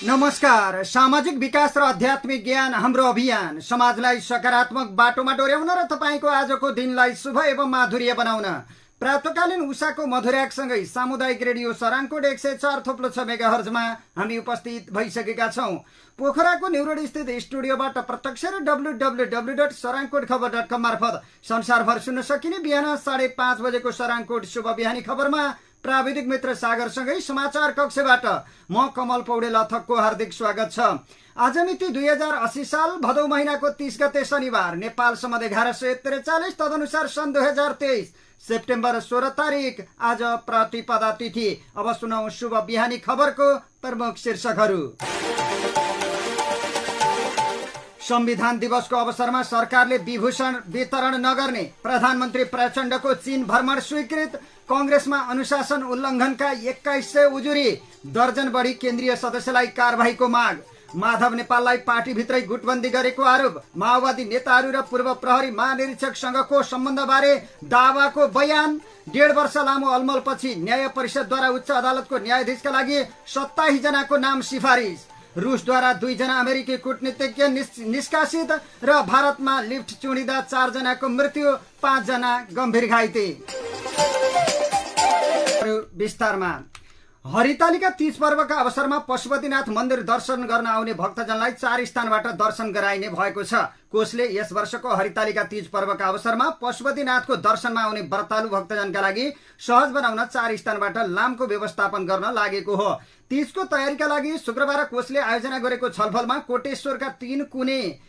नमस्कार। सामाजिक विकास र आध्यात्मिक ज्ञान हाम्रो अभियान समाजलाई सकारात्मक बाटोमा डोर्याउन र तपाईको आजको दिनलाई शुभ एवं माधुर्य बनाउन प्रातकालीन उषाको मधुराकसँगै सामुदायिक रेडियो सराङकोट 104.6 मेगाहर्जमा हामी उपस्थित भइसकेका छौं। पोखराको न्युरोड स्थित स्टुडियोबाट प्रत्यक्ष र www.sarangkotkhबर.com मार्फत संसारभर सुन्न सकिने बिहान 5:30 बजेको सराङकोट शुभ बिहानी खबरमा प्राविधिक मित्र सागरसँगै समाचार कक्षबाट म कमल पौडेल अथकको हार्दिक स्वागत छ। आज मिति 2080 साल भदौ महिनाको 30 गते शनिबार, नेपाल सम्मत 1143, तदनुसार सन् 2023 सेप्टेम्बर 16 तारिक आज प्रतिपदा तिथि। अब सुनौ शुभ बिहानी खबरको प्रमुख शीर्षकहरू। संविधान दिवसको अवसरमा सरकारले विभूषण वितरण नगर्ने, प्रधानमन्त्री प्रचण्डको चीन भ्रमण स्वीकृत, कांग्रेसमा अनुशासन उल्लङ्घनका 2100 उजुरी, दर्जन बढी केन्द्रीय सदस्यलाई कारबाहीको माग, माधव नेपाललाई पार्टीभित्रै गुटबन्दी गरेको आरोप, माओवादी नेताहरू र पूर्व प्रहरी महानिरीक्षकसँगको सम्बन्धबारे दावाको बयान, 1.5 वर्ष लामो अलमलपछि न्याय परिषदद्वारा उच्च अदालतको न्यायाधीशका लागि 27 जनाको नाम सिफारिस, रुसद्वारा 2 जना अमेरिकी कूटनीतिज्ञ निष्कासित र भारतमा लिफ्ट चुडिँदा 4 जनाको मृत्यु, 5 जना गम्भीर घाइते। विस्तारमा हरितालिका तीज पर्वका अवसरमा पशुपतिनाथ मन्दिर दर्शन गर्न आउने भक्तजनलाई 4 स्थानबाट दर्शन गराइने भएको छ। कोषले यस वर्षको हरितालिका तीज पर्वका अवसरमा पशुपतिनाथको दर्शनमा आउने व्रतालु भक्तजनका लागि सहज बनाउन 4 स्थानबाट लामको व्यवस्थापन गर्न लागेको हो। तीजको तयारीका लागि शुक्रबार कोषले आयोजना गरेको छलफलमा कोटेश्वरका 3 कुने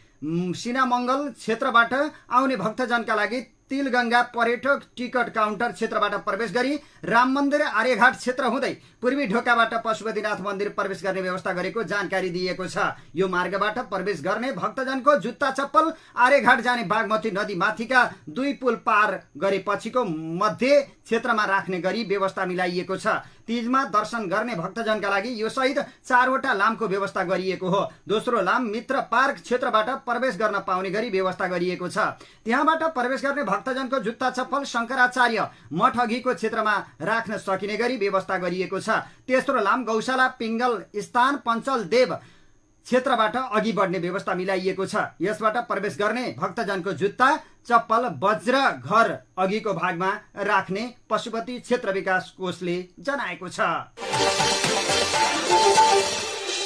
सिनामंगल क्षेत्रबाट आउने भक्तजनका लागि तिलगंगा पर्यटक टिकट काउन्टर क्षेत्रबाट प्रवेश गरी राम मन्दिर आर्यघाट क्षेत्र हुँदै पूर्वी ढोकाबाट पशुपतिनाथ मन्दिर प्रवेश गर्ने व्यवस्था गरेको जानकारी दिएको छ। यो मार्गबाट प्रवेश गर्ने भक्तजनको जुत्ता चप्पल आर्यघाट जाने बागमती नदी माथिका 2 पुल पार गरेपछिको मध्य क्षेत्रमा राख्ने गरी व्यवस्था मिलाइएको छ। तीजमा दर्शन गर्ने भक्तजनका लागि यो सहित 4 वटा लामको व्यवस्था गरिएको हो। दोस्रो लाम मित्र पार्क क्षेत्रबाट प्रवेश गर्न पाउने गरी व्यवस्था गरिएको छ। त्यहाँबाट प्रवेश गर्ने भक्तजनको जुत्ता चप्पल शंकराचार्य मठ अघिको क्षेत्रमा राख्न सकिने गरी व्यवस्था गरिएको छ। तेस्रो लाम गौशाला पिङ्गल स्थान पञ्चल देव क्षेत्रबाट अघि बढ्ने व्यवस्था मिलाइएको छ। यसबाट प्रवेश गर्ने भक्तजनको जुत्ता चप्पल वज्र घर अघिको भागमा राख्ने पशुपति क्षेत्र विकास कोषले जनाएको छ।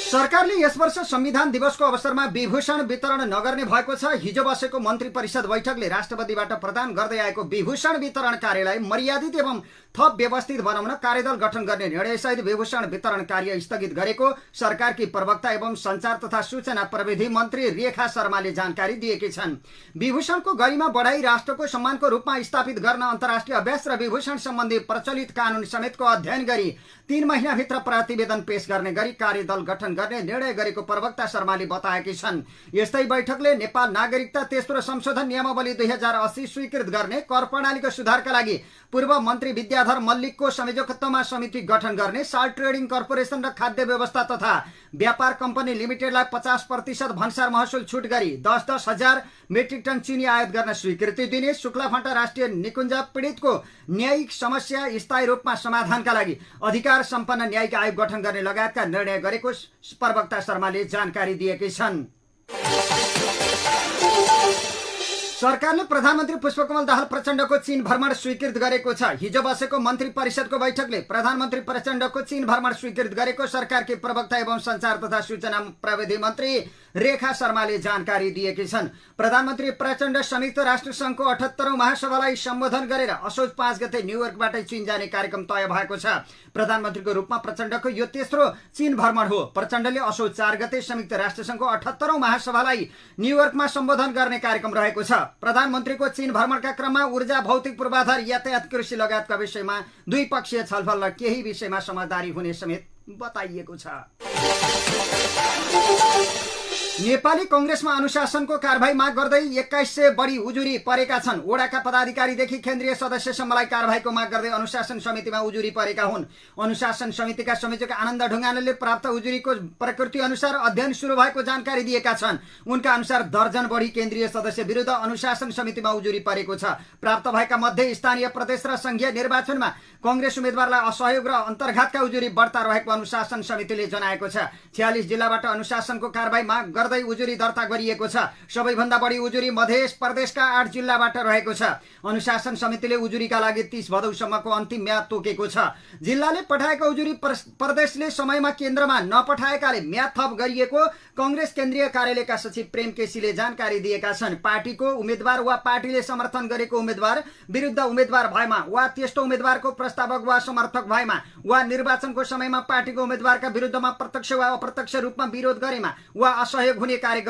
सरकारले यस वर्ष संविधान दिवसको अवसरमा विभूषण वितरण नगर्ने भएको छ। हिजो बसेको मन्त्री परिषद बैठकले राष्ट्रपतिबाट प्रदान गर्दै आएको विभूषण वितरण कार्यलाई मर्यादित एवं थप व्यवस्थित बनाउन कार्यदल गठन गर्ने निर्णयसहित विभूषण वितरण कार्य स्थगित गरेको सरकारकी प्रवक्ता एवं संचार तथा सूचना प्रविधि मन्त्री रेखा शर्माले जानकारी दिएकी छन्। विभूषणको गरिमा बढाई राष्ट्रको सम्मानको रूपमा स्थापित गर्न अन्तर्राष्ट्रिय अभ्यास र विभूषण सम्बन्धी प्रचलित कानून समेतको अध्ययन गरी 3 महिनाभित्र प्रतिवेदन पेश गर्ने गरी कार्यदल गठन गर्ने निर्णय गरेको प्रवक्ता शर्माले बताएकी छन्। यस्तै बैठकले नेपाल नागरिकता तेस्रो संशोधन नियमावली 2080 स्वीकृत गर्ने, कर प्रणालीको सुधारका लागि पूर्व मन्त्री विद्याधर मल्लिकको संयोजकत्वमा समिति गठन गर्ने, साल्ट ट्रेडिङ कर्पोरेसन र खाद्य व्यवस्था तथा व्यापार कम्पनी लिमिटेडलाई 50% भन्सार महसुल छुट गरी 10-10 हजार मेट्रिक टन चिनी आयात गर्न स्वीकृति दिने, शुक्लाफाँटा राष्ट्रिय निकुञ्ज पीडितको न्यायिक समस्या स्थायी रूपमा समाधानका लागि अधिकार सम्पन्न न्यायिक आयोग गठन गर्ने लगायतका निर्णय गरेको प्रवक्ता शर्माले जानकारी दिएकी छन्। सरकारले प्रधानमन्त्री पुष्पकमल दाहाल प्रचण्डको चीन भ्रमण स्वीकृत गरेको छ। हिजो बसेको मन्त्री परिषदको बैठकले प्रधानमन्त्री प्रचण्डको चीन भ्रमण स्वीकृत गरेको सरकारकी प्रवक्ता एवं संचार तथा सूचना प्रविधि मन्त्री रेखा शर्माले जानकारी दिएकी छन्। प्रधानमन्त्री प्रचण्ड संयुक्त राष्ट्र संघको 78औं महासभालाई सम्बोधन गरेर असोज 5 गते न्युयोर्कबाट चीन जाने कार्यक्रम तय भएको छ। प्रधानमन्त्रीको रूपमा प्रचण्डको यो तेस्रो चीन भ्रमण हो। प्रचण्डले असोज 4 गते संयुक्त राष्ट्र संघको 78औं महासभालाई न्युयोर्कमा सम्बोधन गर्ने कार्यक्रम रहेको छ। प्रधानमन्त्रीको चीन भ्रमणका क्रममा ऊर्जा, भौतिक पूर्वाधार, यातायात, कृषि लगायतका विषयमा द्विपक्षीय छलफल र केही विषयमा समझदारी हुने समेत बताइएको छ। नेपाली कंग्रेसमा अनुशासनको कारबाही माग गर्दै 2100 बढी उजुरी परेका छन्। वडाका पदाधिकारीदेखि केन्द्रीय सदस्यसम्मलाई कारबाहीको माग गर्दै अनुशासन समितिमा उजुरी परेका हुन्। अनुशासन समितिका संयोजक आनन्द ढुङ्गानाले प्राप्त उजुरीको प्रकृति अनुसार अध्ययन सुरु भएको जानकारी दिएका छन्। उनका अनुसार दर्जन बढी केन्द्रीय सदस्य विरुद्ध अनुशासन समितिमा उजुरी परेको छ। प्राप्त भएका मध्ये स्थानीय प्रदेश र संघीय निर्वाचनमा कंग्रेस उम्मेद्वारलाई असहयोग र अन्तर्घातका उजुरी बढ्ता रहेको अनुशासन समितिले जनाएको छ। 46 जिल्लाबाट अनुशासनको कारबाही माग गर्दै उजुरी दर्ता गरिएको छ। सबैभन्दा बढी उजुरी मध्य प्रदेशका 8 जिल्लाबाट रहेको छ। अनुशासन समितिले उजुरीका लागि 30 भदौसम्मको अन्तिम म्याद तोकेको छ। जिल्लाले पठाएको उजुरी प्रदेशले समयमा केन्द्रमा नपठाएकाले म्याद थप गरिएको कंग्रेस केन्द्रीय कार्यालयका सचिव प्रेम केसीले जानकारी दिएका छन्। पार्टीको उम्मेद्वार वा पार्टीले समर्थन गरेको उम्मेद्वार विरुद्ध उम्मेद्वार भएमा वा त्यस्तो उम्मेद्वारको प्रस्तावक वा समर्थक भएमा वा निर्वाचनको समयमा पार्टीको उम्मेद्वारका विरुद्धमा प्रत्यक्ष वा अप्रत्यक्ष रूपमा विरोध गरेमा वा असहयोग हुने कार्य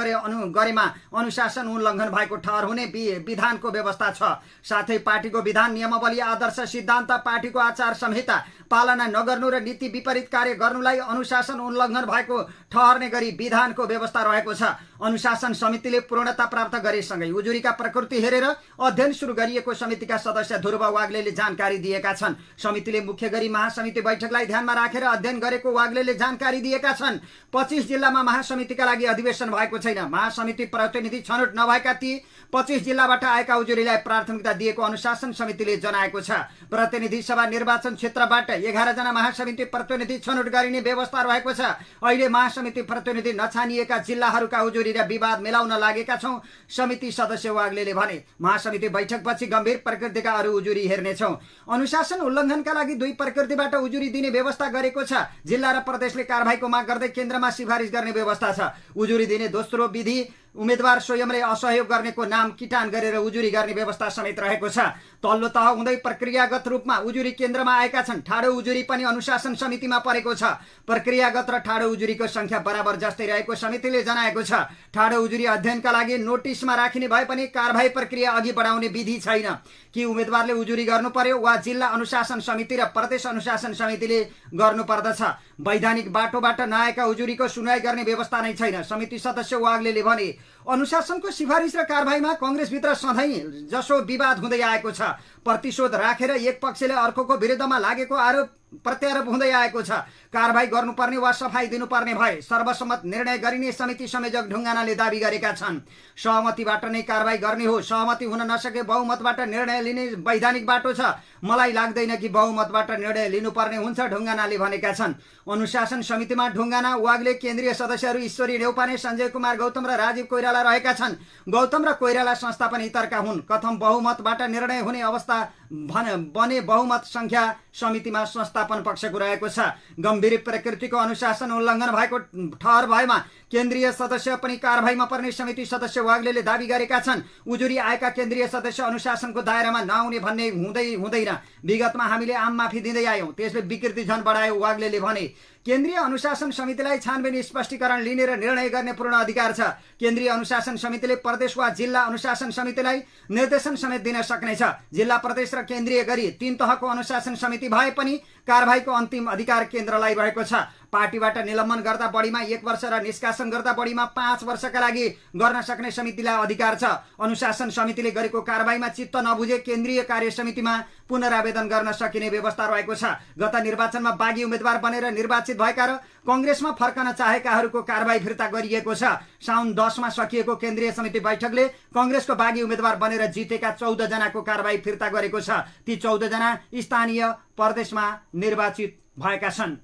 गरेमा अनुशासन उल्लङ्घन भएको ठहर हुने विधानको व्यवस्था छ। साथै पार्टीको विधान, नियमावली, आदर्श, सिद्धान्त, पार्टीको आचार संहिता पालना नगर्नु र नीति विपरीत कार्य गर्नुलाई अनुशासन उल्लङ्घन भएको ठहर्ने गरी विधानको व्यवस्था रहेको छ। अनुशासन समितिले पूर्णता प्राप्त गरेसँगै उजुरीका प्रकृति हेरेर अध्ययन सुरु गरिएको समितिका सदस्य ध्रुव वाग्लेले जानकारी दिएका छन्। समितिले मुख्य गरी महासमिति बैठकलाई ध्यानमा राखेर अध्ययन गरेको वाग्लेले जानकारी दिएका छन्। 25 जिल्लामा महासमितिका लागि अधिवेशन भएको छैन। महासमिति प्रतिनिधि छनौट नभएका ती 25 जिल्लाबाट आएका उजुरीलाई प्राथमिकता दिएको अनुशासन समितिले जनाएको छ। प्रतिनिधि सभा निर्वाचन क्षेत्रबाट 11 जना महासमिति प्रतिनिधि छनौट गरिने व्यवस्था रहेको छ। अहिले महासमिति प्रतिनिधि नछानिएका जिल्लाहरूका उजुरी र विवाद मिलाउन लागेका छौं, समिति सदस्य वाग्लेले भने। महासमिति बैठकपछि गम्भीर प्रकृतिका अरू उजुरी हेर्नेछौं। अनुशासन उल्लङ्घनका लागि 2 प्रकृतिबाट उजुरी दिने व्यवस्था गरेको छ। जिल्ला र प्रदेशले कारबाहीको माग गर्दै केन्द्रमा सिफारिस गर्ने व्यवस्था छ। उजुरी दिने दोस्रो विधि उम्मेद्वार स्वयंले असहयोग गर्नेको नाम किटान गरेर उजुरी गर्ने व्यवस्था समेत रहेको छ। तल्लो तह हुँदै प्रक्रियागत रूपमा उजुरी केन्द्रमा आएका छन्। ठाडो उजुरी पनि अनुशासन समितिमा परेको छ। प्रक्रियागत र ठाडो उजुरीको संख्या बराबर जस्तै रहेको समितिले जनाएको छ। ठाडो उजुरी अध्ययनका लागि नोटिसमा राखिने भए पनि कारबाही प्रक्रिया अघि बढाउने विधि छैन। कि उम्मेद्वारले उजुरी गर्नु पर्यो वा जिल्ला अनुशासन समिति र प्रदेश अनुशासन समितिले गर्नु पर्दछ। वैधानिक बाटोबाट नआएका उजुरीको सुनवाई गर्ने व्यवस्था नै छैन, समिति सदस्य वाग्लेले भने। अनुशासनको सिफारिस र कारबाहीमा कंग्रेसभित्र सधैँ जसो विवाद हुँदै आएको छ। प्रतिशोध राखेर एक पक्षले अर्कोको विरुद्धमा लागेको आरोप प्रत्यारोप हुँदै आएको छ। कारबाही गर्नुपर्ने वा सफाई दिनुपर्ने भए सर्वसम्मत निर्णय गरिने समिति संयोजक ढुङ्गानाले दावी गरेका छन्। सहमतिबाट नै कारबाही गर्ने हो, सहमति हुन नसके बहुमतबाट निर्णय लिने वैधानिक बाटो छ। मलाई लाग्दैन कि बहुमतबाट निर्णय लिनुपर्ने हुन्छ, ढुङ्गानाले भनेका छन्। अनुशासन समितिमा ढुङ्गाना, वाग्ले, केन्द्रीय सदस्यहरू ईश्वरी न्यौपाने, सञ्जय कुमार गौतम र राजीव कोइराला रहेका छन्। गौतम र कोइराला संस्थापन हितरका हुन्। कथम बहुमतबाट निर्णय हुने अवस्था बने बहुमत संख्या समितिमा संस्थापन पक्षको रहेको छ। गम्भीर प्रकृतिको अनुशासन उल्लङ्घन भएको ठहर भएमा केन्द्रीय सदस्य पनि कारबाहीमा पर्ने समिति सदस्य वाग्लेले दावी गरेका छन्। उजुरी आएका केन्द्रीय सदस्य अनुशासनको दायरामा नआउने भन्ने हुँदैन। विगतमा हामीले आम माफी दिँदै आयौं, त्यसले विकृति झन बढायो, वाग्लेले भने। केन्द्रीय अनुशासन समितिलाई छानबिन स्पष्टीकरण लिने र निर्णय गर्ने पूर्ण अधिकार छ। केन्द्रीय अनुशासन समितिले प्रदेश वा जिल्ला अनुशासन समितिलाई निर्देशन समेत दिन सक्नेछ। जिल्ला, प्रदेश र केन्द्रीय गरी 3 तहको अनुशासन समिति भए पनि कारबाहीको अन्तिम अधिकार केन्द्रलाई रहेको छ। पार्टीबाट निलम्बन गर्दा बढीमा 1 वर्ष र निष्कासन गर्दा बढीमा 5 वर्षका लागि गर्न सक्ने समितिलाई अधिकार छ। अनुशासन समितिले गरेको कारबाहीमा चित्त नबुझे केन्द्रीय कार्य समितिमा पुनरावेदन गर्न सकिने व्यवस्था रहेको छ। गत निर्वाचनमा बागी उम्मेद्वार बनेर निर्वाचित भएका र कंग्रेसमा फर्कन चाहेकाहरूको कारबाही फिर्ता गरिएको छ। साउन 10 मा सकिएको केन्द्रीय समिति बैठकले कंग्रेसको बागी उम्मेद्वार बनेर जितेका 14 जनाको कारबाही फिर्ता गरेको छ। ती 14 जना स्थानीय प्रदेशमा निर्वाचित भएका छन्।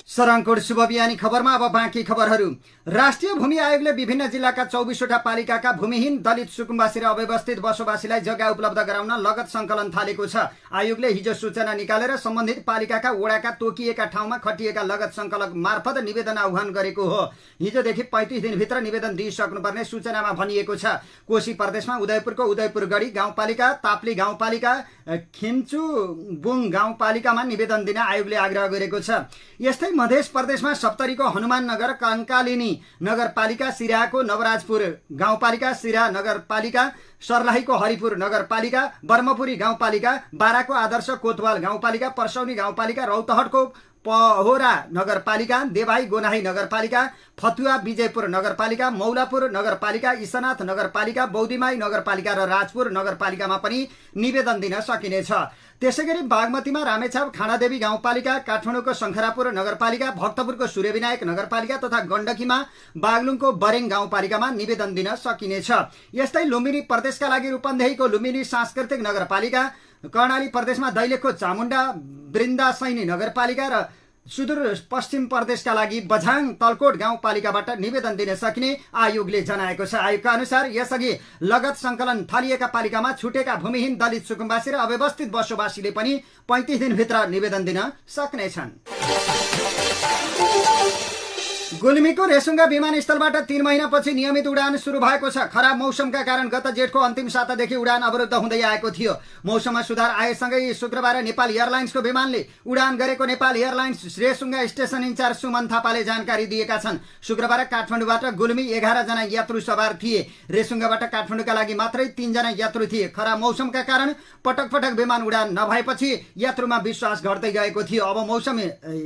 सराङकोट शुभ बिहानी खबरमा अब बाँकी खबरहरू। राष्ट्रिय भूमि आयोगले विभिन्न जिल्लाका 24वटा पालिकाका भूमिहीन, दलित, सुकुम्बासी र अव्यवस्थित बसोबासीलाई जग्गा उपलब्ध गराउन लगत संकलन थालेको छ। आयोगले हिजो सूचना निकालेर सम्बन्धित पालिकाका वडाका तोकिएका ठाउँमा खटिएका लगत संकलक मार्फत निवेदन आह्वान गरेको हो। हिजोदेखि 35 दिनभित्र निवेदन दिइसक्नुपर्ने सूचनामा भनिएको छ। कोशी प्रदेशमा उदयपुरको उदयपुरगढी गाउँपालिका, ताप्ली गाउँपालिका, खिम्चुबुङ गाउँपालिकामा निवेदन दिन आयोगले आग्रह गरेको छ। यस्तै मध्य प्रदेशमा सप्तरीको हनुमाननगर, कंकालिनी नगरपालिका, सिराहाको नवराजपुर गाउँपालिका, सिराहा नगरपालिका, सर्लाहीको हरिपुर नगरपालिका, बर्मपुरी गाउँपालिका, बाराको आदर्श कोतवाल गाउँपालिका, पर्सौनी गाउँपालिका, रौतहटको पहोरा नगरपालिका, देवाई गोनाही नगरपालिका, फतुवा विजयपुर नगरपालिका, मौलापुर नगरपालिका, ईशानाथ नगरपालिका, बौद्धिमाई नगरपालिका र राजपुर नगरपालिकामा पनि निवेदन दिन सकिनेछ। त्यसैगरी बागमतीमा रामेछाप खानादेवी गाउँपालिका, काठमाडौँको शङ्खरापुर नगरपालिका, भक्तपुरको सूर्यविनायक नगरपालिका तथा गण्डकीमा बागलुङको बरेङ गाउँपालिकामा निवेदन दिन सकिनेछ। यस्तै लुम्बिनी प्रदेशका लागि रूपन्देहीको लुम्बिनी सांस्कृतिक नगरपालिका, कर्णाली प्रदेशमा दैलेखको चामुण्डा वृन्दासैनी नगरपालिका र सुदूर पश्चिम प्रदेशका लागि बझाङ तलकोट गाउँपालिकाबाट निवेदन दिन सकिने आयोगले जनाएको छ। आयोगका अनुसार यसअघि लगत संकलन थालिएका पालिकामा छुटेका भूमिहीन दलित सुकुम्बासी र अव्यवस्थित बसोबासीले पनि 35 दिनभित्र निवेदन दिन सक्नेछन्। गुल्मीको रेसुङ्गा विमानस्थलबाट 3 महिनापछि नियमित उडान सुरु भएको छ। खराब मौसमका कारण गत जेठको अन्तिम सातादेखि उडान अवरुद्ध हुँदै आएको थियो। मौसममा सुधार आएसँगै शुक्रबार नेपाल एयरलाइन्सको विमानले उडान गरेको Nepal airlines Resunga station incharge Suman थापाले जानकारी दिएका छन्। शुक्रबार काठमाडौँबाट गुल्मी 11 जना यात्रु सवार थिए। रेसुङ्गाबाट काठमाडौँका लागि मात्रै 3 जना यात्रु थिए। खराब मौसमका कारण पटक पटक विमान उडान नभएपछि यात्रुमा विश्वास घट्दै गएको थियो। अब मौसम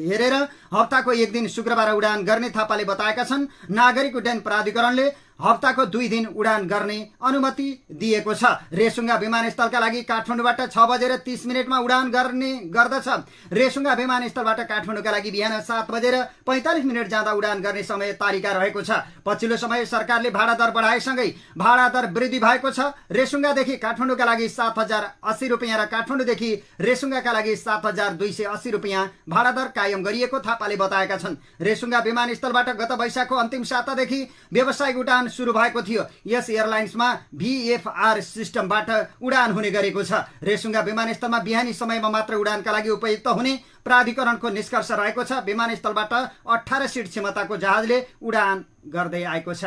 हेरेर हप्ताको एक दिन शुक्रबार उडान गर्ने थापाले बताएका छन्। नागरिक उड्डयन प्राधिकरणले हप्ताको 2 दिन उडान गर्ने अनुमति दिएको छ। रेसुङ्गा विमानस्थलका लागि काठमाडौँबाट 6:30 उडान गर्ने गर्दछ। रेसुङ्गा विमानस्थलबाट काठमाडौँका लागि बिहान 7:45 जाँदा उडान गर्ने समय तालिका रहेको छ। पछिल्लो समय सरकारले भाडा दर बढाएसँगै भाडा दर वृद्धि भएको छ। रेसुङ्गादेखि काठमाडौँका लागि 7,080 रुपियाँ र काठमाडौँदेखि रेसुङ्गाका लागि 7,280 रुपियाँ भाडा दर कायम गरिएको थापाले बताएका छन्। रेसुङ्गा विमानस्थलबाट गत वैशाखको अन्तिम सातादेखि व्यावसायिक उडान सुरु भएको थियो। यस एयरलाइन्समा VFR सिस्टमबाट उडान हुने गरेको छ। रेसुङ्गा विमानस्थलमा बिहानी समयमा मात्र उडानका लागि उपयुक्त हुने प्राधिकरणको निष्कर्ष रहेको छ। विमानस्थलबाट 18 सिट क्षमताको जहाजले उडान गर्दै आएको छ।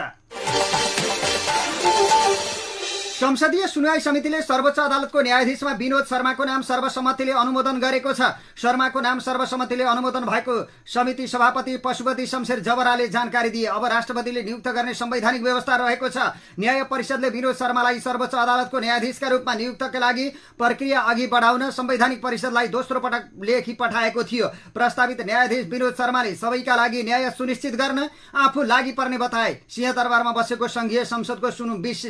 संसदीय सुनवाई समितिले सर्वोच्च अदालतको न्यायाधीशमा विनोद शर्माको नाम सर्वसम्मतिले अनुमोदन गरेको छ। शर्माको नाम सर्वसम्मतिले अनुमोदन भएको समिति सभापति पशुपति शमशेर जबराले जानकारी दिए। अब राष्ट्रपतिले नियुक्त गर्ने संवैधानिक व्यवस्था रहेको छ। न्याय परिषदले विनोद शर्मालाई सर्वोच्च अदालतको न्यायाधीशका रूपमा नियुक्तका लागि प्रक्रिया अघि बढाउन संवैधानिक परिषदलाई दोस्रो पटक लेखी पठाएको थियो। प्रस्तावित न्यायाधीश विनोद शर्माले सबैका लागि न्याय सुनिश्चित गर्न आफू लागि पर्ने बताए। सिंहदरबारमा बसेको संघीय संसदको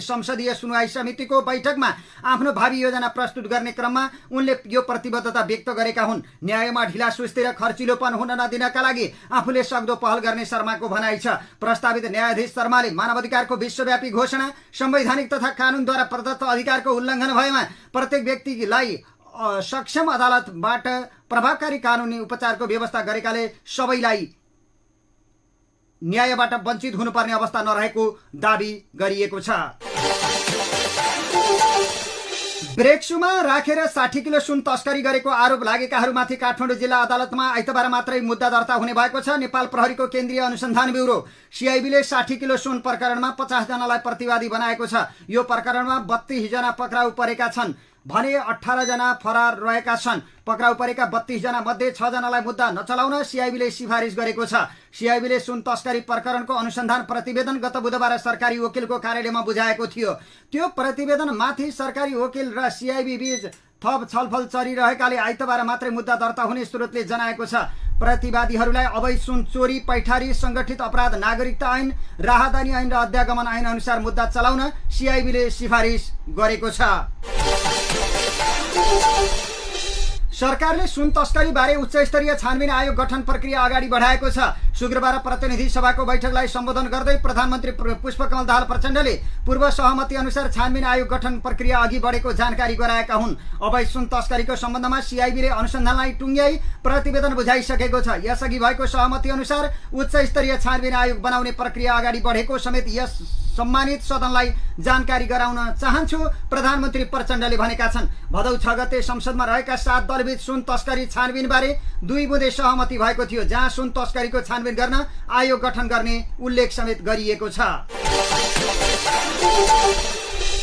संसदीय सुनवाई समितिको बैठकमा आफ्नो भावी योजना प्रस्तुत गर्ने क्रममा उनले यो प्रतिबद्धता व्यक्त गरेका हुन्। न्यायमा ढिलासुस्ती र खर्चिलोपन हुन नदिनका लागि आफूले सक्दो पहल गर्ने शर्माको भनाइ छ। प्रस्तावित न्यायाधीश शर्माले मानवाधिकारको विश्वव्यापी घोषणा, संवैधानिक तथा कानूनद्वारा प्रदत्त अधिकारको उल्लङ्घन भएमा प्रत्येक व्यक्तिलाई सक्षम अदालतबाट प्रभावकारी कानूनी उपचारको व्यवस्था गरेकाले सबैलाई न्यायबाट वञ्चित हुनुपर्ने अवस्था नरहेको दाबी गरिएको छ। ब्रेक्सुमा राखेर 60 किलो सुन तस्करी गरेको आरोप लागेकाहरूमाथि काठमाडौँ जिल्ला अदालतमा आइतबार मात्रै मुद्दा दर्ता हुने भएको छ। नेपाल प्रहरीको केन्द्रीय अनुसन्धान ब्युरो CIB ले 60 किलो सुन प्रकरणमा 50 जनालाई प्रतिवादी बनाएको छ। यो प्रकरणमा 32 जना पक्राउ परेका छन् भने 18 जना फरार रहेका छन्। पक्राउ परेका 32 जना मध्ये 6 जनालाई मुद्दा नचलाउन CIB ले सिफारिस गरेको छ। CIB ले सुन तस्करी प्रकरणको अनुसन्धान प्रतिवेदन गत बुधबार सरकारी वकिलको कार्यालयमा बुझाएको थियो। त्यो प्रतिवेदन माथि सरकारी वकिल र CIB बीच थप छलफल चलिरहेकाले आइतबार मात्रै मुद्दा दर्ता हुने स्रोतले जनाएको छ। प्रतिवादीहरूलाई अवैध सुन चोरी, पैठारी, संगठित अपराध नागरिकता ऐन, राहदानी ऐन र अध्यागमन ऐन अनुसार मुद्दा चलाउन CIB ले सिफारिस गरेको छ। सरकारले सुन तस्करी बारे उच्च स्तरीय छानबिन आयोग गठन प्रक्रिया अगाडि बढाएको छ। शुक्रबार प्रतिनिधि सभाको बैठकलाई सम्बोधन गर्दै प्रधानमन्त्री पुष्पकमल दाहाल प्रचण्डले पूर्व सहमति अनुसार छानबिन आयोग गठन प्रक्रिया अघि बढेको जानकारी गराएका हुन्। अवैध सुन तस्करीको सम्बन्धमा CIB ले अनुसन्धानलाई टुङ्ग्याई प्रतिवेदन बुझाइसकेको छ। यसअघि भएको सहमति अनुसार उच्च स्तरीय छानबिन आयोग बनाउने प्रक्रिया अगाडि बढेको समेत यस सम्मानित सदनलाई जानकारी गराउन चाहन्छु, प्रधानमन्त्री प्रचण्डले भनेका छन्। भदौ 6 गते संसदमा रहेका 7 दलबीच सुन तस्करी छानबिन बारे 2 बुँदे सहमति भएको थियो, जहाँ सुन तस्करीको छानबिन गर्न आयोग गठन गर्ने उल्लेख समेत गरिएको छ।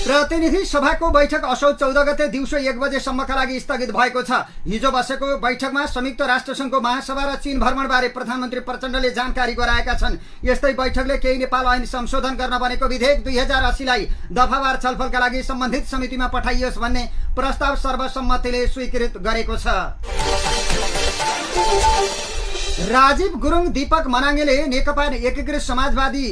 प्रतिनिधि सभाको बैठक असोज 14 गते दिउँसो 1 बजेसम्मका लागि स्थगित भएको छ। हिजो बसेको बैठकमा संयुक्त राष्ट्रसङ्घको महासभा र चीन भ्रमणबारे प्रधानमन्त्री प्रचण्डले जानकारी गराएका छन्। यस्तै बैठकले केही नेपाल ऐन संशोधन गर्न बनेको विधेयक 2080 लाई दफावार छलफलका लागि सम्बन्धित समितिमा पठाइयोस् भन्ने प्रस्ताव सर्वसम्मतिले स्वीकृत गरेको छ। राजीव गुरुङ दीपक मनाङेले नेकपा एकीकृत समाजवादी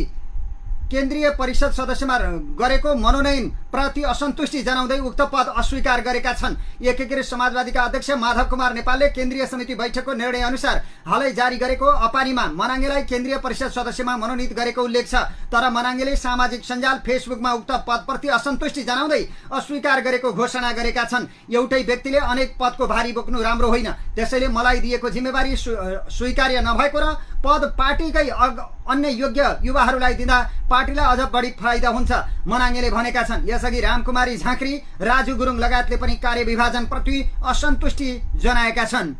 केन्द्रीय परिषद सदस्यमा गरेको मनोनयन प्रति असन्तुष्टि जनाउँदै उक्त पद अस्वीकार गरेका छन्। एकीकृत समाजवादीका अध्यक्ष माधव कुमार नेपालले केन्द्रीय समिति बैठकको निर्णय अनुसार हालै जारी गरेको अपानीमा मनाङेलाई केन्द्रीय परिषद सदस्यमा मनोनित गरेको उल्लेख छ। तर मनाङेले सामाजिक सञ्जाल फेसबुकमा उक्त पदप्रति असन्तुष्टि जनाउँदै अस्वीकार गरेको घोषणा गरेका छन्। एउटै व्यक्तिले अनेक पदको भारी बोक्नु राम्रो होइन, त्यसैले मलाई दिएको जिम्मेवारी स्वीकार्य नभएको र पद पार्टीकै अन्य योग्य युवाहरूलाई दिँदा पार्टीलाई अझ बढी फाइदा हुन्छ मनाङेले भनेका छन्। यसअघि रामकुमारी झाँक्री, राजु गुरुङ लगायतले पनि कार्यविभाजन प्रति असन्तुष्टि जनाएका छन्।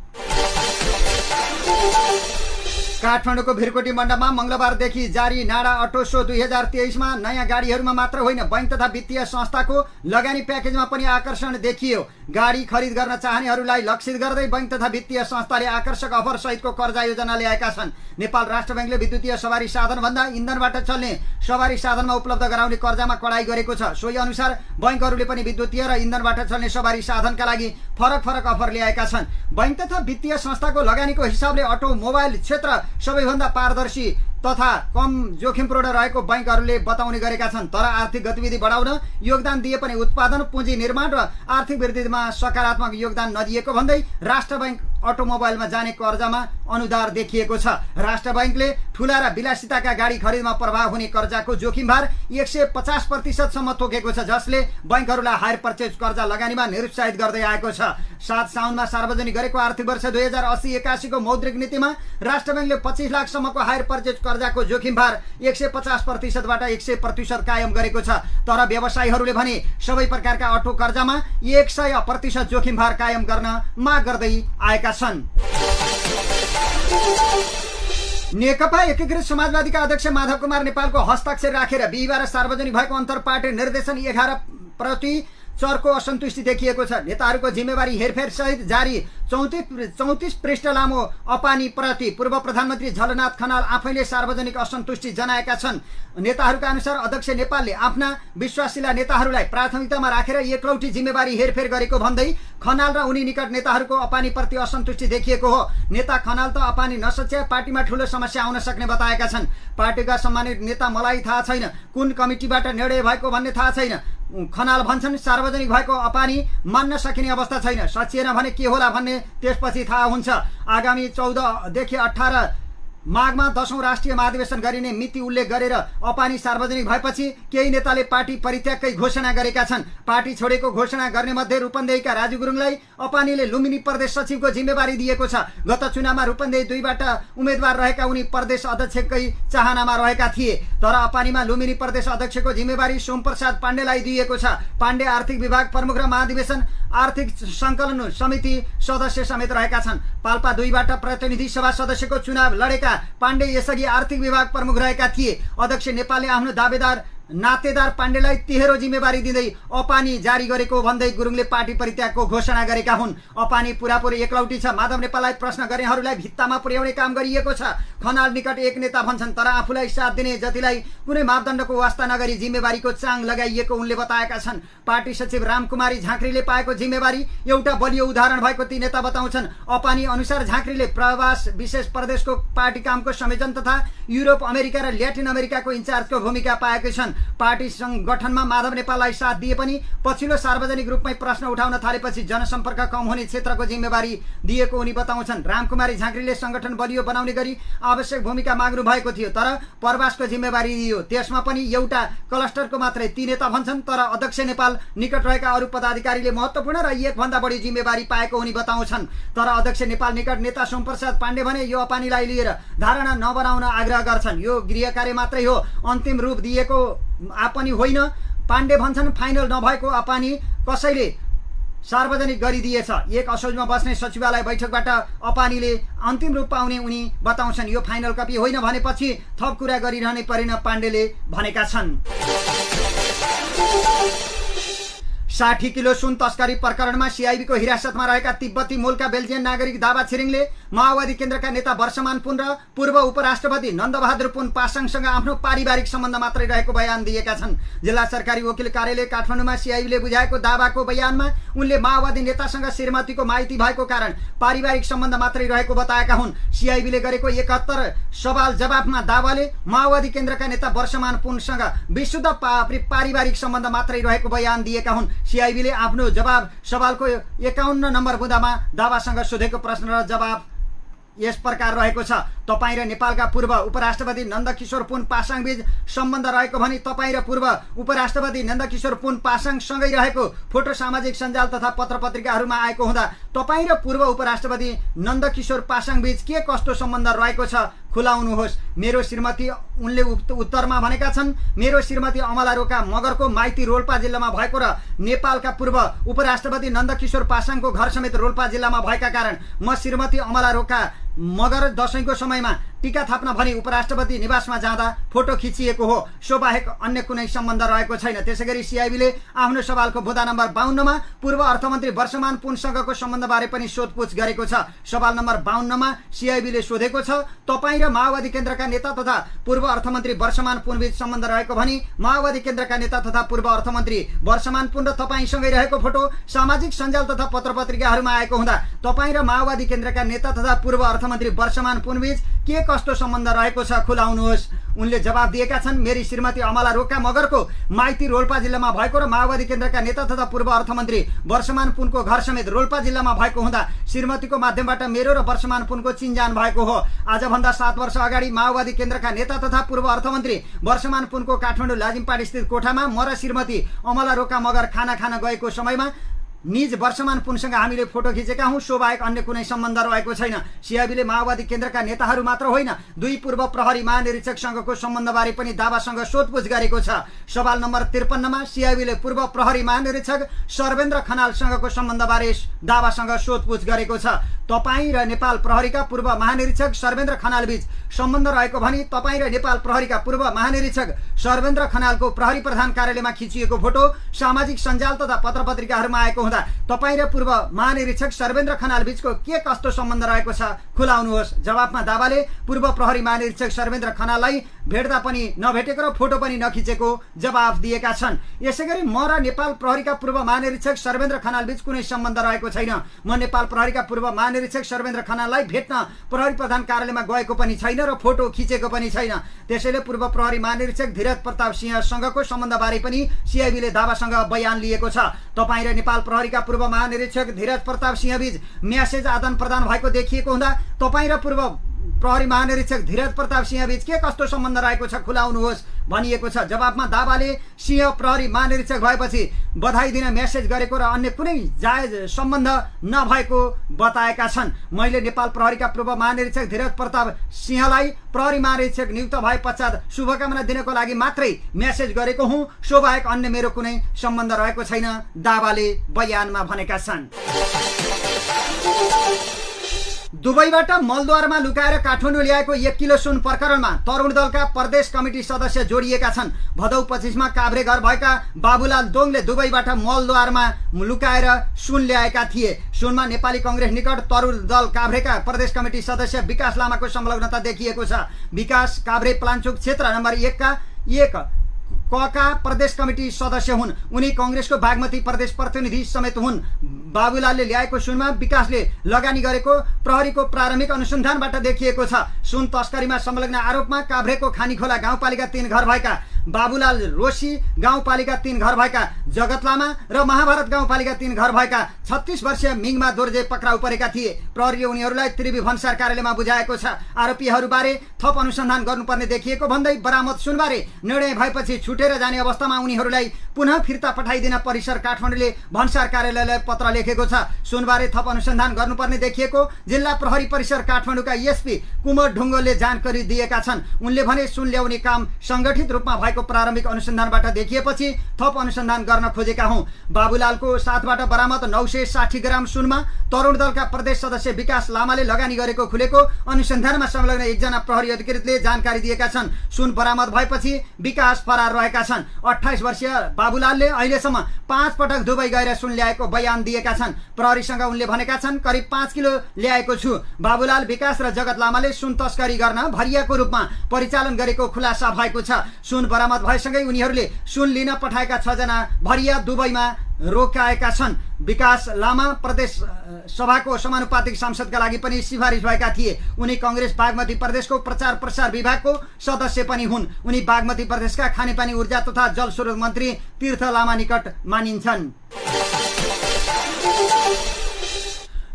काठमाडौँको भिरकोटी मण्डपमा मंगलबारदेखि जारी नाडा अटो सो 2023मा नयाँ गाडीहरूमा मात्र होइन, बैंक तथा वित्तीय संस्थाको लगानी प्याकेजमा पनि आकर्षण देखियो। गाडी खरिद गर्न चाहनेहरूलाई लक्षित गर्दै बैंक तथा वित्तीय संस्थाले आकर्षक अफर सहितको कर्जा योजना ल्याएका छन्। नेपाल राष्ट्र बैंकले विद्युतीय सवारी साधन भन्दा इन्धनबाट चल्ने सवारी साधनमा उपलब्ध गराउने कर्जामा कडाई गरेको छ। सोही अनुसार बैंकहरूले पनि विद्युतीय र इन्धनबाट चल्ने सवारी साधनका लागि फरक फरक अफर ल्याएका छन्। बैंक तथा वित्तीय संस्थाको लगानीको हिसाबले अटोमोबाइल क्षेत्र सबैभन्दा पारदर्शी तथा कम जोखिमपूर्ण रहेको बैंकहरूले बताउने गरेका छन्। तर आर्थिक गतिविधि बढाउन योगदान दिए पनि उत्पादन, पुँजी निर्माण र आर्थिक वृद्धिमा सकारात्मक योगदान नदिएको भन्दै राष्ट्र बैंक अटोमोबाइलमा जाने कर्जामा अनुदार देखिएको छ। राष्ट्र बैंकले ठूला र विलासिताका गाडी खरिदमा प्रभाव हुने कर्जाको जोखिम भार 150% तोकेको छ, जसले बैंकहरूलाई हायर पर्चेज कर्जा लगानीमा निरुत्साहित गर्दै आएको छ। 7 साउनमा सार्वजनिक गरेको आर्थिक वर्ष 2080-81 को मौद्रिक नीतिमा राष्ट्र बैंकले 25 लाखसम्मको हायर पर्चेज कर्जाको जोखिम भार 150%बाट 100% कायम गरेको छ। तर व्यवसायीहरूले भने सबै प्रकारका अटो कर्जामा 100% जोखिम भार कायम गर्न माग गर्दै आएका छन्। नेकपा एकीकृत समाजवादीका अध्यक्ष माधव कुमार नेपालको हस्ताक्षर राखेर बिहिबार सार्वजनिक भएको अन्तर्पार्टी निर्देशन 11 प्रति चर्को असन्तुष्टि देखिएको छ। नेताहरूको जिम्मेवारी हेरफेर सहित जारी 34 पृष्ठ लामो अपानी प्रति पूर्व प्रधानमन्त्री झलनाथ खनाल आफैले सार्वजनिक असन्तुष्टि जनाएका छन्। नेताहरूका अनुसार अध्यक्ष नेपालले आफ्ना विश्वासिला नेताहरूलाई प्राथमिकतामा राखेर एकलौटी जिम्मेवारी हेरफेर गरेको भन्दै खनाल र उनी निकट नेताहरूको अपानी प्रति असन्तुष्टि देखिएको हो। नेता खनाल त अपानी नसच्याए पार्टीमा ठूलो समस्या आउन सक्ने बताएका छन्। पार्टीका सम्मानित नेता मलाई थाहा छैन, कुन कमिटीबाट निर्णय भएको भन्ने थाहा छैन। खनाल भन्छन् सार्वजनिक भएको अपानी मान्न सकिने अवस्था छैन, सचिएन भने के होला भन्ने त्यसपछि थाहा हुन्छ। आगामी 14 देखि 18 माघमा 10औं राष्ट्रिय महाधिवेशन गरिने मिति उल्लेख गरेर अपानी सार्वजनिक भएपछि केही नेताले पार्टी परित्यागकै घोषणा गरेका छन्। पार्टी छोडेको घोषणा गर्ने मध्ये रूपन्देहीका राजु गुरुङलाई अपानीले लुम्बिनी प्रदेश सचिवको जिम्मेवारी दिएको छ। गत चुनावमा रूपन्देही 2बाट उम्मेद्वार रहेका उनी प्रदेश अध्यक्षकै चाहनामा रहेका थिए, तर अपानीमा लुम्बिनी प्रदेश अध्यक्षको जिम्मेवारी सोमप्रसाद पाण्डेलाई दिएको छ। पाण्डे आर्थिक विभाग प्रमुख र महाधिवेशन आर्थिक संकलन समिति सदस्य समेत रहेका छन्। पाल्पा 2बाट प्रतिनिधि सभा सदस्यको चुनाव लडेका पाण्डे यसअघि आर्थिक विभाग प्रमुख रहेका थिए। अध्यक्ष नेपालले आफ्नो नातेदार पाण्डेलाई तिहेरो जिम्मेवारी दिँदै अपानी जारी गरेको भन्दै गुरुङले पार्टी परित्यागको घोषणा गरेका हुन्। अपानी पुरापुरी एकलौटी छ। माधव नेपाललाई प्रश्न गर्नेहरूलाई भित्तामा पुर्याउने काम गरिएको छ। खनाल निकट एक नेता भन्छन्, तर आफूलाई साथ दिने जतिलाई कुनै मापदण्डको वास्ता नगरी जिम्मेवारीको चाङ लगाइएको उनले बताएका छन्। पार्टी सचिव रामकुमारी झाँक्रीले पाएको जिम्मेवारी एउटा बलियो उदाहरण भएको ती नेता बताउँछन्। अपानी अनुसार झाँक्रीले प्रवास विशेष प्रदेशको पार्टी कामको संयोजन तथा युरोप, अमेरिका र ल्याटिन अमेरिकाको इन्चार्जको भूमिका पाएकै छन्। पार्टी संगठनमा माधव नेपाललाई साथ दिए पनि पछिल्लो सार्वजनिक रूपमै प्रश्न उठाउन थालेपछि जनसम्पर्क कम हुने क्षेत्रको जिम्मेवारी दिएको उनी बताउँछन्। रामकुमारी झाँक्रीले संगठन बलियो बनाउने गरी आवश्यक भूमिका माग्नु भएको थियो, तर प्रवासको जिम्मेवारी दियो, त्यसमा पनि एउटा क्लस्टरको मात्रै ती नेता भन्छन्। तर अध्यक्ष नेपाल निकट रहेका अरू पदाधिकारीले महत्त्वपूर्ण र एकभन्दा बढी जिम्मेवारी पाएको उनी बताउँछन्। तर अध्यक्ष नेपाल निकट नेता सोमप्रसाद पाण्डे भने यो अपानीलाई लिएर धारणा नबनाउन आग्रह गर्छन्। यो गृह कार्य मात्रै हो, अन्तिम रूप दिएको आपानी होइन। पाण्डे भन्छन् फाइनल नभएको अपानी कसैले सार्वजनिक गरिदिएछ। 1 असोजमा बस्ने सचिवालय बैठकबाट अपानीले अन्तिम रूप पाउने उनी बताउँछन्। यो फाइनल कपी होइन भनेपछि थप कुरा गरिरहने परिण पाण्डेले भनेका छन्। 60 किलो सुन तस्करी प्रकरणमा सीआईबीको हिरासतमा रहेका तिब्बती मूलका बेल्जियन नागरिक दावा छिरिङले माओवादी केन्द्रका नेता वर्षमान पुन र पूर्व उपराष्ट्रपति नन्दबहादुर पुन पासाङसँग आफ्नो पारिवारिक सम्बन्ध मात्रै रहेको बयान दिएका छन्। जिल्ला सरकारी वकिल कार्यालय काठमाडौँमा सीआईबीले बुझाएको दावाको बयानमा उनले माओवादी नेतासँग श्रीमतीको माइती भएको कारण पारिवारिक सम्बन्ध मात्रै रहेको बताएका हुन्। सीआईबीले गरेको 71 सवाल जवाफमा दावाले माओवादी केन्द्रका नेता वर्षमान पुनसँग विशुद्ध पारिवारिक सम्बन्ध मात्रै रहेको बयान दिएका हुन्। सीआईबीले आफ्नो जवाब सवालको 51 नम्बर बुँदामा दावासँग सोधेको प्रश्न र जवाब यस प्रकार रहेको छ। तपाईँ र नेपालका पूर्व उपराष्ट्रपति नन्दकिशोर पुन पासाङ बीच सम्बन्ध रहेको भनी तपाईँ र पूर्व उपराष्ट्रपति नन्दकिशोर पुन पासाङ सँगै रहेको फोटो सामाजिक सञ्जाल तथा पत्र पत्रिकाहरूमा आएको हुँदा तपाईँ र पूर्व उपराष्ट्रपति नन्दकिशोर पासाङ बीच के कस्तो सम्बन्ध रहेको छ खुलाउनुहोस्। मेरो श्रीमती, उनले उत्तरमा भनेका छन्, मेरो श्रीमती अमला रोका मगरको माइती रोल्पा जिल्लामा भएको र नेपालका पूर्व उपराष्ट्रपति नन्दकिशोर पासाङको घर समेत रोल्पा जिल्लामा भएका कारण म श्रीमती अमला रोका मगर दशैंको समयमा टीका थाप्न भनी उपराष्ट्रपति निवासमा जाँदा फोटो खिचिएको हो। सो बाहेक अन्य कुनै सम्बन्ध रहेको छैन। त्यसैगरी सीआईबीले आफ्नो सवालको बुँदा नम्बर 52 मा पूर्व अर्थमन्त्री वर्षमान पुनसँगको सम्बन्धबारे पनि सोधपुछ गरेको छ। सवाल नम्बर 52 मा सीआईबीले सोधेको छ, तपाईँ र माओवादी केन्द्रका नेता तथा पूर्व अर्थमन्त्री वर्षमान पुनबीच सम्बन्ध रहेको भनी माओवादी केन्द्रका नेता तथा पूर्व अर्थमन्त्री वर्षमान पुन र तपाईँसँगै रहेको फोटो सामाजिक सञ्जाल तथा पत्र पत्रिकाहरूमा आएको हुँदा तपाईँ र माओवादी केन्द्रका नेता तथा पूर्व अर्थमन्त्री वर्षमान पुनबीच के कस्तो सम्बन्ध रहेको छ खुलाउनुहोस्। उनले जवाब दिएका छन्, मेरी श्रीमती अमला रोका मगरको माइती रोल्पा जिल्लामा भएको र माओवादी केन्द्रका नेता तथा पूर्व अर्थमन्त्री वर्षमान पुनको घर समेत रोल्पा जिल्लामा भएको हुँदा श्रीमतीको माध्यमबाट मेरो र वर्षमान पुनको चिनजान भएको हो। आजभन्दा 7 वर्ष अगाडि माओवादी केन्द्रका नेता तथा पूर्व अर्थमन्त्री वर्षमान पुनको काठमाडौँ लाजिमपाट स्थित कोठामा म र श्रीमती अमला रोका मगर खाना खान गएको समयमा निज वर्षमान पुनसँग हामीले फोटो खिचेका हौं। सो बाहेक अन्य कुनै सम्बन्ध रहेको छैन। सीआईबीले माओवादी केन्द्रका नेताहरू मात्र होइन, 2 पूर्व प्रहरी महानिरीक्षकसँगको सम्बन्धबारे पनि दावासँग सोधपुछ गरेको छ। सवाल नम्बर 53 मा सीआईबीले पूर्व प्रहरी महानिरीक्षक सर्वेन्द्र खनालसँगको सम्बन्धबारे दावासँग सोधपुछ गरेको छ। तपाईँ र नेपाल प्रहरीका पूर्व महानिरीक्षक सर्वेन्द्र खनाल बीच सम्बन्ध रहेको भनी तपाईँ र नेपाल प्रहरीका पूर्व महानिरीक्षक सर्वेन्द्र खनालको प्रहरी प्रधान कार्यालयमा खिचिएको फोटो सामाजिक सञ्जाल तथा पत्र पत्रिकाहरूमा आएको हुँदा तपाईँ र पूर्व महानिरीक्षक सर्वेन्द्र खनाल बीचको के कस्तो सम्बन्ध रहेको छ खुलाउनुहोस्। जवाफमा दावाले पूर्व प्रहरी महानिरीक्षक सर्वेन्द्र खनाललाई भेट्दा पनि नभेटेको र फोटो पनि नखिचेको जवाफ दिएका छन्। यसैगरी म र नेपाल प्रहरीका पूर्व महानिरीक्षक सर्वेन्द्र खनाल बीच कुनै सम्बन्ध रहेको छैन। म नेपाल प्रहरीका पूर्व महानिरीक्षक सर्वेन्द्र खनाललाई भेट्न प्रहरी प्रधान कार्यालयमा गएको पनि छैन र फोटो खिचेको पनि छैन। त्यसैले पूर्व प्रहरी महानिरीक्षक धीरज प्रताप सिंहसँगको सम्बन्धबारे पनि सीआईबीले दावासँग बयान लिएको छ। तपाईँ र नेपाल प्रहरीका पूर्व महानिरीक्षक धीरज प्रताप सिंह बीच म्यासेज आदान प्रदान भएको देखिएको हुँदा तपाईँ र पूर्व प्रहरी महानिरीक्षक धीरज प्रताप सिंह बीच के कस्तो सम्बन्ध रहेको छ खुलाउनुहोस् भनिएको छ। जवाफमा दावाले सिंह प्रहरी महानिरीक्षक भएपछि बधाई दिन मेसेज गरेको र अन्य कुनै जायज सम्बन्ध नभएको बताएका छन्। मैले नेपाल प्रहरीका पूर्व महानिरीक्षक धीरज प्रताप सिंहलाई प्रहरी महानिरीक्षक नियुक्त भए पश्चात शुभकामना दिनको लागि मात्रै मेसेज गरेको हुँ। सो बाहेक अन्य मेरो कुनै सम्बन्ध रहेको छैन, दावाले बयानमा भनेका छन्। दुबईबाट मलद्वारमा लुकाएर काठमाडौँ ल्याएको 1 किलो सुन प्रकरणमा तरुण दलका प्रदेश कमिटी सदस्य जोडिएका छन्। भदौ 25 मा काभ्रे घर भएका बाबुलाल दोङले दुबईबाट मलद्वारमा लुकाएर सुन ल्याएका थिए। सुनमा नेपाली कांग्रेस निकट तरुण दल काभ्रेका प्रदेश कमिटी सदस्य विकास लामाको संलग्नता देखिएको छ। विकास काभ्रे प्लान्चोक क्षेत्र नम्बर 1 का 1 का प्रदेश कमिटी सदस्य हुन्। उनी कांग्रेसको बागमती प्रदेश प्रतिनिधि समेत हुन्। बाबुलालले ल्याएको सुनमा विकासले लगानी गरेको प्रहरीको प्रारम्भिक अनुसन्धानबाट देखिएको छ। सुन तस्करीमा संलग्न आरोपमा काभ्रेको खानीखोला गाउँपालिका 3 घर भएका बाबुलाल रोशी, गाउँपालिका 3 घर भएका जगत लामा र महाभारत गाउँपालिका 3 घर भएका 36 वर्षीय मिङमा दोर्जे पक्राउ परेका थिए। प्रहरीले उनीहरूलाई त्रिवी भन्सार कार्यालयमा बुझाएको छ। आरोपीहरूबारे थप अनुसन्धान गर्नुपर्ने देखिएको भन्दै बरामद सुनबारे निर्णय भएपछि छुटेर जाने अवस्थामा उनीहरूलाई पुनः फिर्ता पठाइदिन परिसर काठमाडौँले भन्सार कार्यालयलाई पत्र लेखेको छ। सुनबारे थप अनुसन्धान गर्नुपर्ने देखिएको जिल्ला प्रहरी परिसर काठमाडौँका एसपी कुमार ढुङ्गोले जानकारी दिएका छन्। उनले भने सुन ल्याउने काम संगठित रूपमा भएको प्रारम्भिक अनुसन्धानबाट देखिएपछि थप अनुसन्धान गर्न गर्न खोजेका हौं। बाबुलालको साथबाट बरामद 960 ग्राम सुनमा तरुण दलका प्रदेश सदस्य विकास लामाले लगानी गरेको खुलेको अनुसन्धानमा संलग्न एकजना प्रहरी अधिकृतले जानकारी दिएका छन्। सुन बरामद भएपछि विकास फरार रहेका छन्। 28 वर्षीय बाबुलालले अहिलेसम्म 5 पटक दुबई गएर सुन ल्याएको बयान दिएका छन्। प्रहरीसँग उनले भनेका छन्, करिब 5 किलो ल्याएको छु। बाबुलाल, विकास र जगत लामाले सुन तस्करी गर्न भरियाको रूपमा परिचालन गरेको खुलासा भएको छ। सुन बरामद भएसँगै उनीहरूले सुन लिन पठाएका 6 जना भरिया दुबईमा रोकाएका छन्। विकास लामा प्रदेश सभाको समानुपातिक सांसदका लागि पनि सिफारिस भएका थिए। उनी कांग्रेस बागमती प्रदेशको प्रचार प्रसार विभागको सदस्य पनि हुन्। उनी बागमती प्रदेशका खानेपानी ऊर्जा तथा जलस्रोत मन्त्री तीर्थ लामा निकट मानिन्छन्।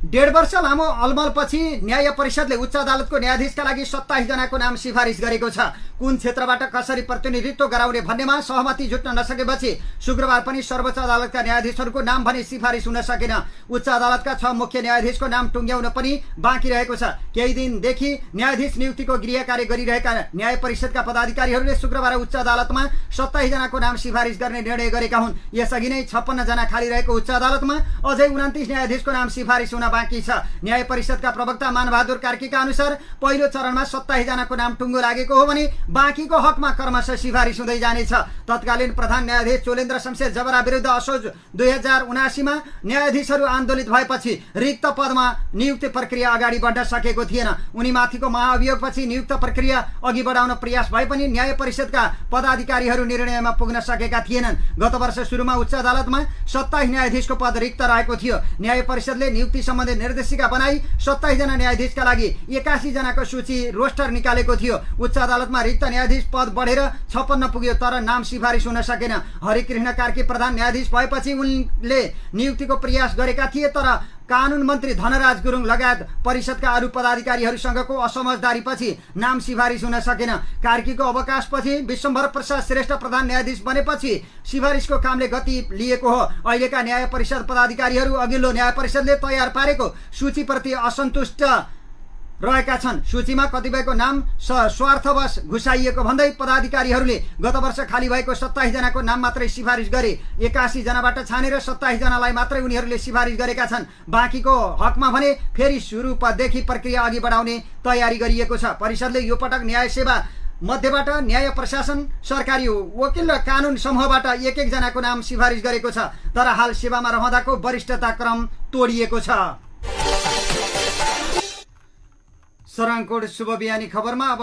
1.5 वर्ष लामो अलमलपछि न्याय परिषदले उच्च अदालतको न्यायाधीशका लागि 27 जनाको नाम सिफारिस गरेको छ। कुन क्षेत्रबाट कसरी प्रतिनिधित्व गराउने भन्नेमा सहमति जुट्न नसकेपछि शुक्रबार पनि सर्वोच्च अदालतका न्यायाधीशहरूको नाम भने सिफारिस हुन सकेन। उच्च अदालतका 6 मुख्य न्यायाधीशको नाम टुङ्ग्याउन पनि बाँकी रहेको छ। केही दिनदेखि न्यायाधीश नियुक्तिको गृह कार्य गरिरहेका न्याय परिषदका पदाधिकारीहरूले शुक्रबार उच्च अदालतमा 27 जनाको नाम सिफारिस गर्ने निर्णय गरेका हुन्। यसअघि नै 56 जना खाली रहेको उच्च अदालतमा अझै 29 न्यायाधीशको नाम सिफारिस हुन बाँकी छ। न्याय परिषदका प्रवक्ता मानबहादुर कार्कीका अनुसार पहिलो चरणमा 27 जनाको नाम टुङ्गो लागेको हो भने बाँकीको हकमा क्रमशः सिफारिस हुँदै जानेछ। तत्कालीन प्रधान न्यायाधीश चोलेन्द्र शमशेर जबरा विरुद्ध असोज 2079 मा न्यायाधीशहरू आन्दोलित भएपछि रिक्त पदमा नियुक्ति प्रक्रिया अगाडि बढ्न सकेको थिएन। उनीमाथिको महाअभियोगपछि नियुक्त प्रक्रिया अघि बढाउन प्रयास भए पनि न्याय परिषदका पदाधिकारीहरू निर्णयमा पुग्न सकेका थिएनन्। गत वर्ष सुरुमा उच्च अदालतमा 27 न्यायाधीशको पद रिक्त रहेको थियो। न्याय परिषदले नियुक्ति सम्बन्धी निर्देशिका बनाई 27 जना न्यायाधीशका लागि 81 जनाको सूची रोस्टर निकालेको थियो। उच्च अदालतमा रिक्त न्यायाधीश पद बढेर 56 पुग्यो, तर नाम सिफारिस हुन सकेन। हरिकृष्ण कार्की प्रधान न्यायाधीश भएपछि उनले नियुक्तिको प्रयास गरेका थिए, तर कानून मन्त्री धनराज गुरुङ लगायत परिषदका अरू पदाधिकारीहरूसँगको असमझदारीपछि नाम सिफारिस हुन सकेन। कार्कीको अवकाशपछि विश्वम्भर प्रसाद श्रेष्ठ प्रधान न्यायाधीश बनेपछि सिफारिसको कामले गति लिएको हो। अहिलेका न्याय परिषद पदाधिकारीहरू अघिल्लो न्याय परिषदले तयार पारेको सूचीप्रति असन्तुष्ट रहेका छन्। सूचीमा कतिपयको नाम स्वार्थवश घुसाइएको भन्दै पदाधिकारीहरूले गत वर्ष खाली भएको 27 जनाको नाम मात्रै सिफारिस गरे। 81 जनाबाट छानेर 27 जनालाई मात्रै उनीहरूले सिफारिस गरेका छन्। बाँकीको हकमा भने फेरि सुरुदेखि प्रक्रिया अघि बढाउने तयारी गरिएको छ। परिषदले यो पटक न्याय सेवा मध्येबाट न्याय प्रशासन, सरकारी वकिल र कानून समूहबाट एक जनाको नाम सिफारिस गरेको छ, तर हाल सेवामा रहँदाको वरिष्ठता क्रम तोडिएको छ। सराङकोट शुभ बिहानी खबरमा अब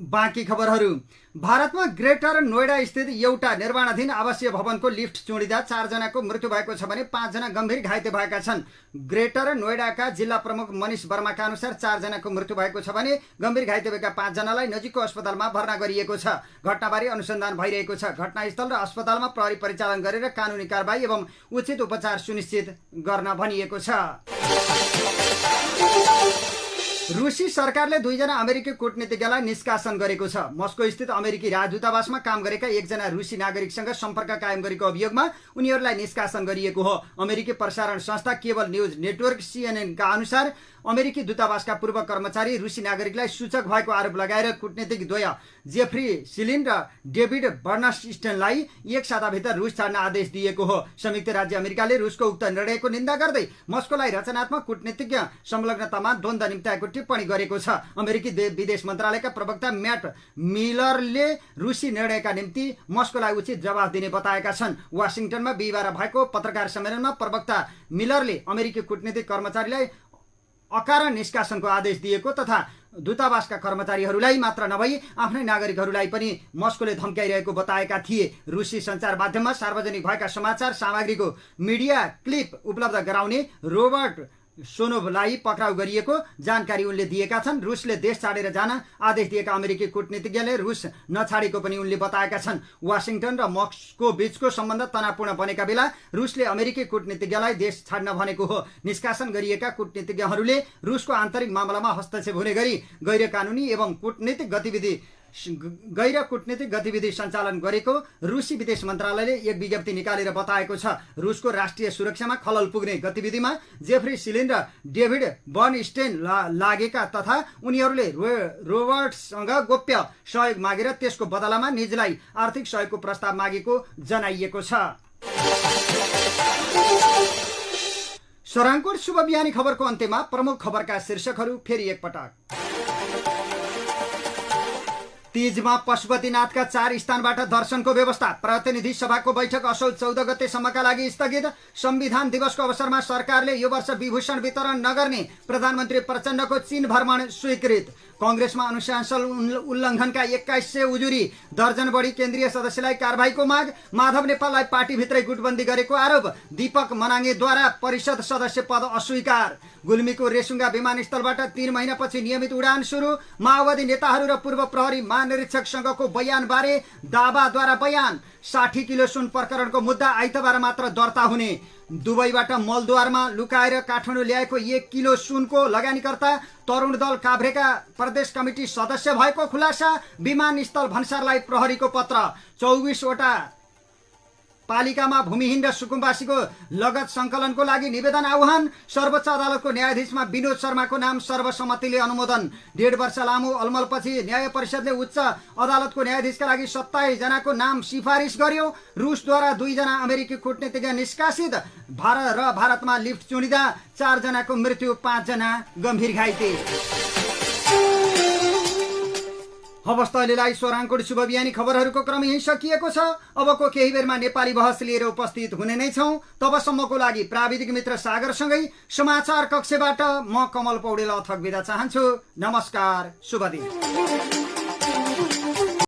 बाँकी खबरहरू। भारतमा ग्रेटर नोएडा स्थित एउटा निर्माणाधीन आवासीय भवनको लिफ्ट चुँडिँदा 4 जनाको मृत्यु भएको छ भने 5 जना गम्भीर घाइते भएका छन्। ग्रेटर नोएडाका जिल्ला प्रमुख मनिष वर्माका अनुसार 4 जनाको मृत्यु भएको छ भने गम्भीर घाइते भएका 5 जनालाई नजिकको अस्पतालमा भर्ना गरिएको छ। घटनाबारे अनुसन्धान भइरहेको छ। घटनास्थल र अस्पतालमा प्रहरी परिचालन गरेर कानुनी कारबाही एवं उचित उपचार सुनिश्चित गर्न भनिएको छ। रुसी सरकारले 2 जना अमेरिकी कूटनीतिज्ञलाई निष्कासन गरेको छ। मस्को स्थित अमेरिकी राजदूतावासमा काम गरेका 1 जना रुसी नागरिकसँग सम्पर्क कायम गरेको अभियोगमा उनीहरूलाई निष्कासन गरिएको हो। अमेरिकी प्रसारण संस्था केबल न्यूज नेटवर्क CNN का अनुसार अमेरिकी दूतावासका पूर्व कर्मचारी रुसी नागरिकलाई सूचक भएको आरोप लगाएर कूटनीतिक द्वय जेफ्री सिलिन र डेभिड बर्नस्टेनलाई 1 साताभित्र रुस छाड्न आदेश दिएको हो। संयुक्त राज्य अमेरिकाले रुसको उक्त निर्णयको निन्दा गर्दै मस्कोलाई रचनात्मक कूटनीतिज्ञ संलग्नतामा द्वन्द्व निम्त्याएको टिप्पणी गरेको छ। अमेरिकी विदेश मन्त्रालयका प्रवक्ता म्याट मिलरले रुसी निर्णयका निम्ति मस्कोलाई उचित जवाफ दिने बताएका छन्। वाशिंगटनमा बिहिबार भएको पत्रकार सम्मेलनमा प्रवक्ता मिलरले अमेरिकी कूटनीतिक कर्मचारीलाई अकारण निष्कासनको आदेश दिएको तथा दूतावासका कर्मचारीहरूलाई मात्र नभई आफ्नै नागरिकहरूलाई पनि मस्कोले धम्काइरहेको बताएका थिए। रुसी सञ्चार माध्यममा सार्वजनिक भएका समाचार सामग्रीको मिडिया क्लिप उपलब्ध गराउने रोबर्ट सोनोभलाई पक्राउ गरिएको जानकारी उनले दिएका छन्। रुसले देश छाडेर जान आदेश दिएका अमेरिकी कूटनीतिज्ञले रुस नछाडेको पनि उनले बताएका छन्। वाशिंगटन र मस्को बीचको सम्बन्ध तनावपूर्ण बनेका बेला रुसले अमेरिकी कूटनीतिज्ञलाई देश छाड्न भनेको हो। निष्कासन गरिएका कूटनीतिज्ञहरूले रुसको आन्तरिक मामलामा हस्तक्षेप हुने गरी गैर कानूनी एवं गैर कूटनीतिक गतिविधि सञ्चालन गरेको रुसी विदेश मन्त्रालयले एक विज्ञप्ति निकालेर बताएको छ। रुसको राष्ट्रिय सुरक्षामा खलल पुग्ने गतिविधिमा जेफ्री सिलिन र डेभिड बर्नस्टेन लागेका तथा उनीहरूले रोबर्टसँग गोप्य सहयोग मागेर त्यसको बदलामा निजलाई आर्थिक सहयोगको प्रस्ताव मागेको जनाइएको छ। सोराङकोट शुभ बिहानी खबरको अन्त्यमा प्रमुख खबरका शीर्षकहरू फेरि एकपटक। तीजमा पशुपतिनाथका 4 स्थानबाट दर्शनको व्यवस्था। प्रतिनिधि सभाको बैठक असोज 14 गतेसम्मका लागि स्थगित। संविधान दिवसको अवसरमा सरकारले यो वर्ष विभूषण वितरण नगर्ने प्रधानमन्त्री प्रचण्डको चीन भ्रमण स्वीकृत। कांग्रेसमा अनुशासन उल्लङ्घनका 2100 उजुरी, दर्जन बढी केन्द्रीय सदस्यलाई कारबाहीको माग। माधव नेपाललाई पार्टीभित्रै गुटबन्दी गरेको आरोप। दीपक मनाङेद्वारा परिषद सदस्य पद अस्वीकार। गुल्मीको रेसुङ्गा विमानस्थलबाट 3 महिनापछि नियमित उडान सुरु। माओवादी नेताहरू र पूर्व प्रहरी महानिरीक्षकसँगको बयानबारे दावाद्वारा बयान। 60 किलो सुन प्रकरणको मुद्दा आइतबार मात्र दर्ता हुने। दुबईबाट मलद्वारमा लुकाएर काठमाडौँ ल्याएको 1 किलो सुनको लगानीकर्ता तरुण दल काभ्रेका प्रदेश कमिटी सदस्य भएको खुलासा। विमानस्थल भन्सारलाई प्रहरीको पत्र। 24 वटा पालिकामा भूमिहीन र सुकुम्बासीको लगत संकलनको लागि निवेदन आह्वान। सर्वोच्च अदालतको न्यायाधीशमा विनोद शर्माको नाम सर्वसम्मतिले अनुमोदन। 1.5 वर्ष लामो अलमलपछि न्याय परिषदले उच्च अदालतको न्यायाधीशका लागि 27 जनाको नाम सिफारिस गर्यो। रुसद्वारा 2 जना अमेरिकी कूटनीतिज्ञ निष्कासित। भारतमा लिफ्ट चुनिँदा 4 जनाको मृत्यु, 5 जना गम्भीर घाइते। हवस् त अहिलेलाई सोराङकोट शुभ बिहानी खबरहरूको क्रम यही सकिएको छ। अबको केही बेरमा नेपाली बहस लिएर उपस्थित हुने नै छौं। तबसम्मको लागि प्राविधिक मित्र सागरसँगै समाचार कक्षबाट म कमल पौडेल अथक बिदा चाहन्छु। नमस्कार, शुभ दिन।